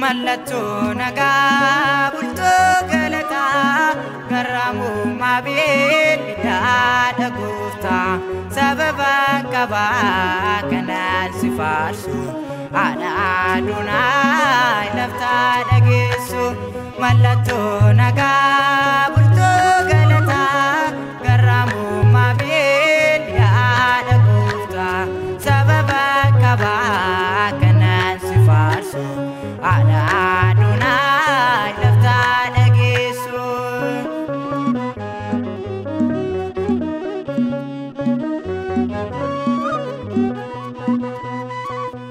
Mallattoo nagaa bultoo galataa garraamuu maabeelidhaa dhagooftaa sababa qabaa kanaan si faarsu haadha Adoonaayi laftaa dhageessu. Mallattoo nagaa bultoo galataa garraamuu maabeelidhaa dhagooftaa sababa qabaa kanaan si faarsu haadha Adoonaayi laftaa dhageessu.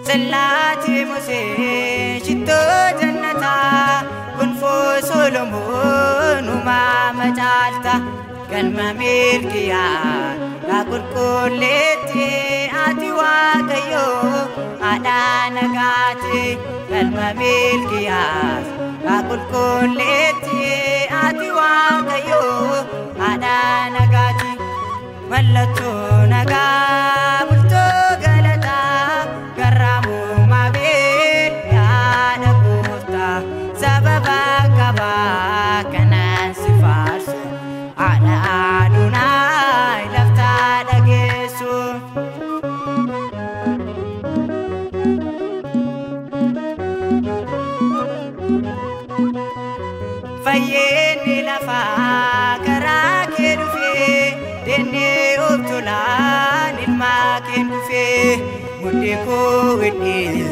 Salaati Musee shittoo jannataa gonfoo Solomoon uumama caalta galma milkiyaa yaa qulqulleetti ati Waaqayyoo haadha nagaati. Galma milkiyaa yaa qulqulleetti ati Waaqayyoo haadha nagaati. Mallattoo nagaa bultoo galataa garraamuu maabeelidhaa dhagooftaa sababa qabaa kanaan si faarsu haadha Adoonaayi laftaa dhageessu. Fayyinni lafaa karaa kee dhufee dennee obtolaan ilmaa kee dhufee mudhii koo hidhee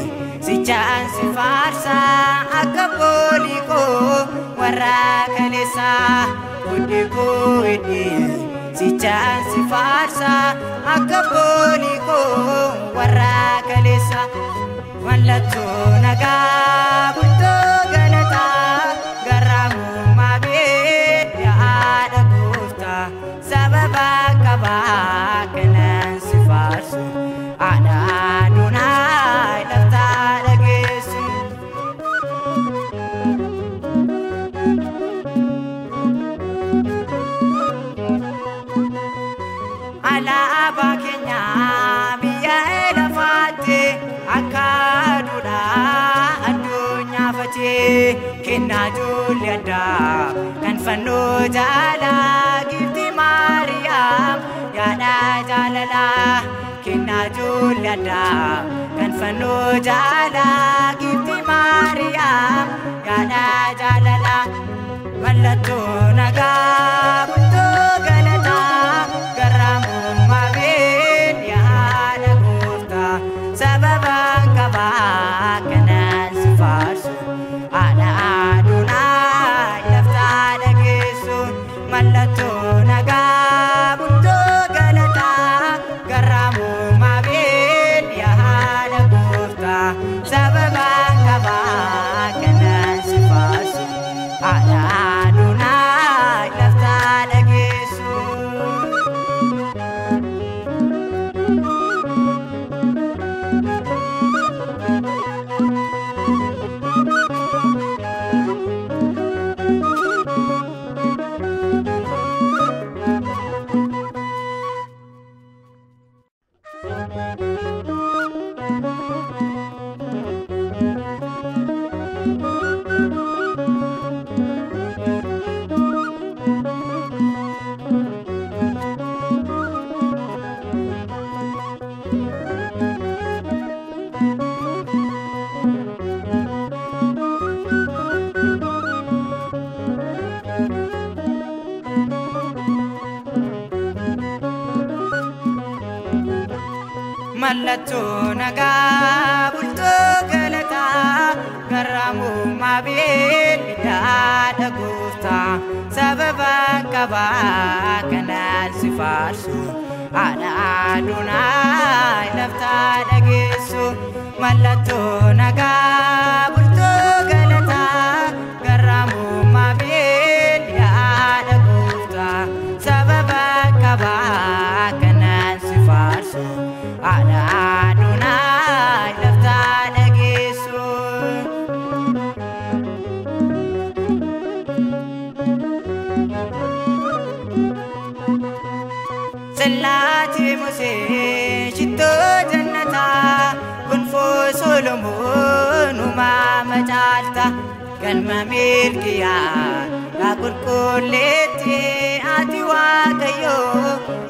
sichaan si faarsaa akka boolii koo warra kaleessaa. Mudhii koo hidhee sichaan si faarsaa akka boolii koo warra kaleessaa. Mallattoo nagaa bultoo galataa garraamuu maabeelidhaa dhagooftaa sababa qabaa kanaan si faarsu haadha Adoonaayi laftaa dhageessu. Alaabaa keenyaa biyya lafaatti akka aduudhaa addunyaa fatee kennaa ijoollee addaa kan fannoo jaalaa gifti Maariyaam yaadha jaalalaa. Kennaa ijoollee addaa kan fannoo jaalaa gifti Maariyaam yaadha jaalalaa. Mallattoo nagaa bultoo galataa garraamuu maabeelidhaa dhagooftaa sababa qabaa kanaan si faarsu haadha Adoonaayi laftaa dhageessu. Mallattoo nagaa bultoo galataa garraamuu maabeelidhaa dhagooftaa sababa qabaa kanaan si faarsu haadha Adoonaayi laftaa dhageessu. Mallattoo nagaa bultoo galataa garraamuu maabeelidhaa dhagooftaa sababa qabaa kanaan si faarsu haadha Adoonaayi laftaa dhageessu. Mallattoo nagaa bultoo Sallati Musee shitto jannata gonfo Solomoon uumama caalta galma milkiyaa yaa qulqulleetti ati Waaqayyo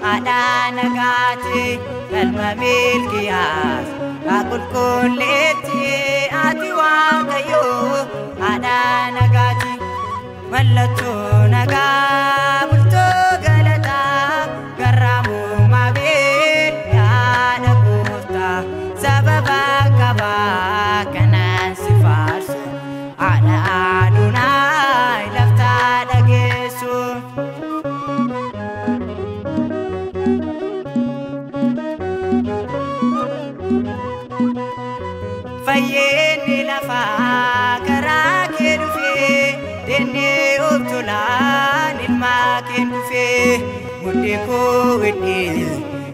haadha nagaati galma milkiyaa yaa qulqulleetti ati Waaqayyo haadha nagaati mallattoo nagaa bultoo galataa garraamuu maabeel yaada gooftaa sababa qabaa kanaan si faarsu haadha Adunaay laftaa dhageessu. Fayyeenni lafaa karaa kee dhufee dennee obtolaan ilmaa kee dhufee mudhii koo hidhee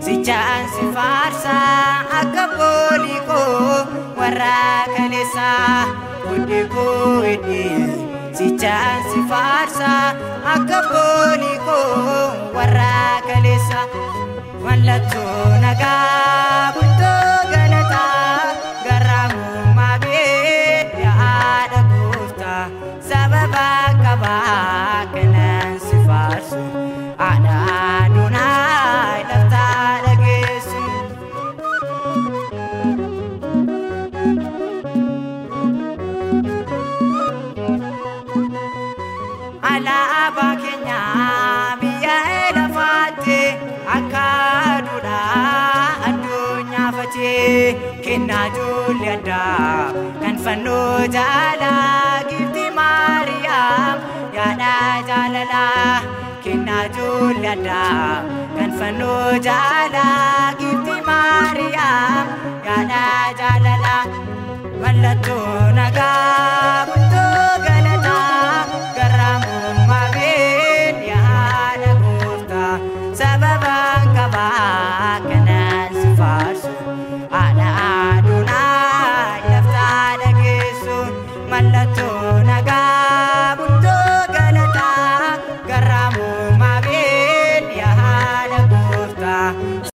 sichaan si faarsaa akka boolii koo warra kaleessaa mudhii koo hidhee sichaan si faarsaa akka boolii koo warra kaleessaa mallattoo nagaa bultoo galataa garraamuu maabeel yaada gooftaa sababa qabaa kanaan si faarsu haadha Adunaay laftaa dhageessu. Alaabaa keenya biyya lafaatti akka aduudhaa addunyaa fatee kennaa ijoollee addaa kan fannoo jaalaa gifti Maariyaam yaada jaalalaa kennaa ijoollee addaa kan fannoo jaalaa gifti Maariyaam